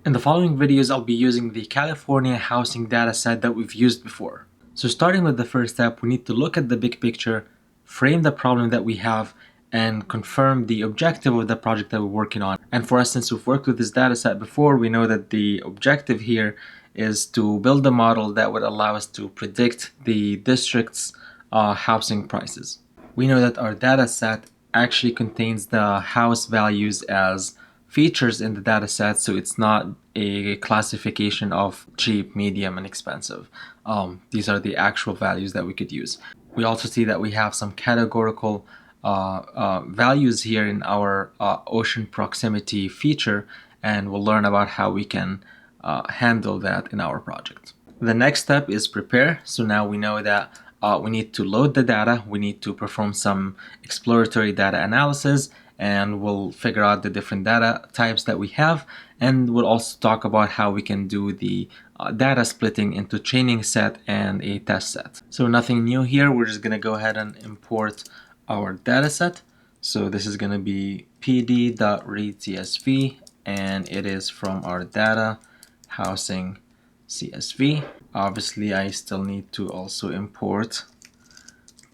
In the following videos, I'll be using the California housing data set that we've used before. So starting with the first step, we need to look at the big picture, frame the problem that we have, and confirm the objective of the project that we're working on. And for us, since we've worked with this data set before, we know that the objective here is to build a model that would allow us to predict the district's housing prices. We know that our data set actually contains the house values as features in the data set, so it's not a classification of cheap, medium, and expensive. These are the actual values that we could use. We also see that we have some categorical values here in our ocean proximity feature, and we'll learn about how we can handle that in our project. The next step is prepare. So now we know that we need to load the data, we need to perform some exploratory data analysis, and we'll figure out the different data types that we have, and we'll also talk about how we can do the data splitting into training set and a test set. So nothing new here, we're just going to go ahead and import our data set. So this is going to be pd.read.csv, and it is from our data housing CSV. Obviously, I still need to also import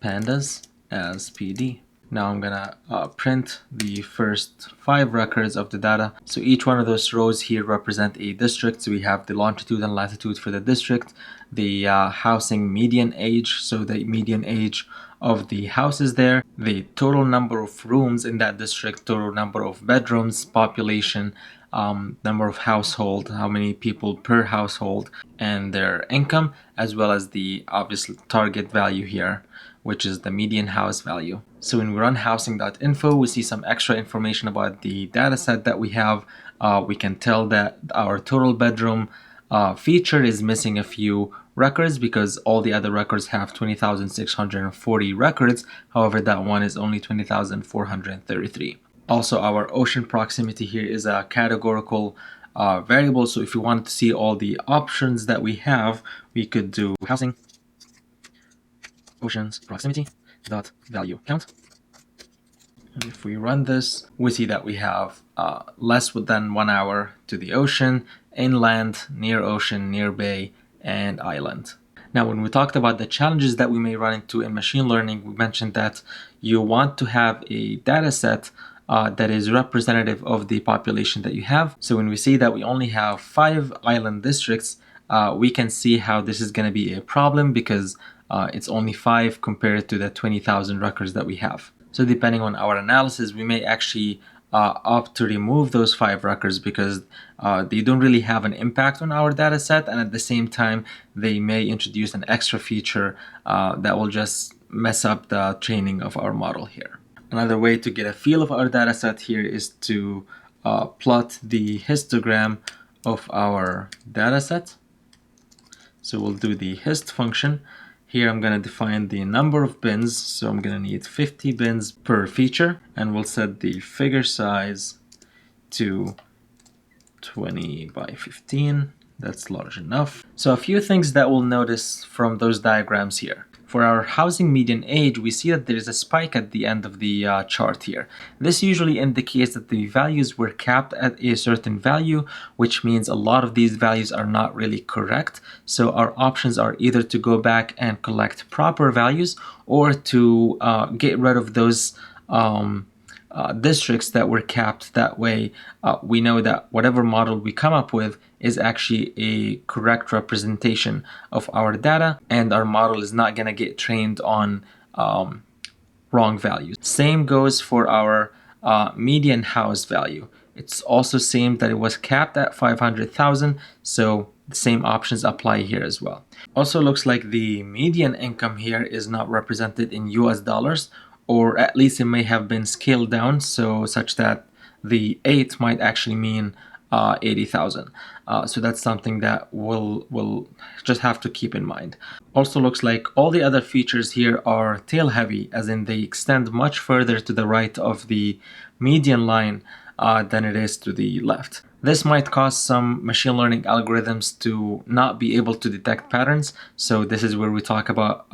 pandas as PD. Now I'm gonna print the first 5 records of the data. So each one of those rows here represent a district. So we have the longitude and latitude for the district, the housing median age, so the median age of the houses there, the total number of rooms in that district, total number of bedrooms, population, number of household, how many people per household, and their income, as well as the obvious target value here, which is the median house value. So when we run housing.info, we see some extra information about the data set that we have. We can tell that our total bedroom feature is missing a few records because all the other records have 20,640 records. However, that one is only 20,433. Also, our ocean proximity here is a categorical variable. So if we wanted to see all the options that we have, we could do housing oceans proximity dot value count. And if we run this, we see that we have less than 1 hour to the ocean, inland, near ocean, near bay, and island. Now, when we talked about the challenges that we may run into in machine learning, we mentioned that you want to have a data set that is representative of the population that you have. So when we see that we only have 5 island districts, we can see how this is going to be a problem because it's only 5 compared to the 20,000 records that we have. So depending on our analysis, we may actually opt to remove those 5 records because they don't really have an impact on our data set, and at the same time they may introduce an extra feature that will just mess up the training of our model here. Another way to get a feel of our data set here is to plot the histogram of our data set. So we'll do the hist function. Here I'm going to define the number of bins, so I'm going to need 50 bins per feature, and we'll set the figure size to 20 by 15. That's large enough. So a few things that we'll notice from those diagrams here. For our housing median age, we see that there is a spike at the end of the chart here. This usually indicates that the values were capped at a certain value, which means a lot of these values are not really correct. So our options are either to go back and collect proper values or to get rid of those districts that were capped. That way we know that whatever model we come up with is actually a correct representation of our data, and our model is not going to get trained on wrong values. Same goes for our median house value. It's also same that it was capped at 500,000, so the same options apply here as well. Also looks like the median income here is not represented in US dollars, or at least it may have been scaled down so such that the 8 might actually mean 80,000. So that's something that we'll just have to keep in mind. Also looks like all the other features here are tail heavy, as in they extend much further to the right of the median line than it is to the left. This might cause some machine learning algorithms to not be able to detect patterns. So this is where we talk about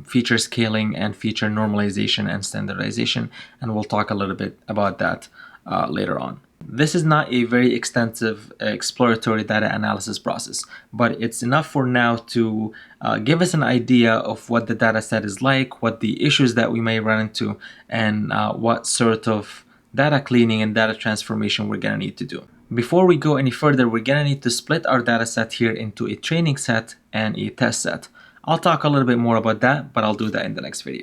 feature scaling and feature normalization and standardization, and we'll talk a little bit about that later on. This is not a very extensive exploratory data analysis process, but it's enough for now to give us an idea of what the data set is like, what the issues that we may run into, and what sort of data cleaning and data transformation we're going to need to do. Before we go any further, we're going to need to split our data set here into a training set and a test set. I'll talk a little bit more about that, but I'll do that in the next video.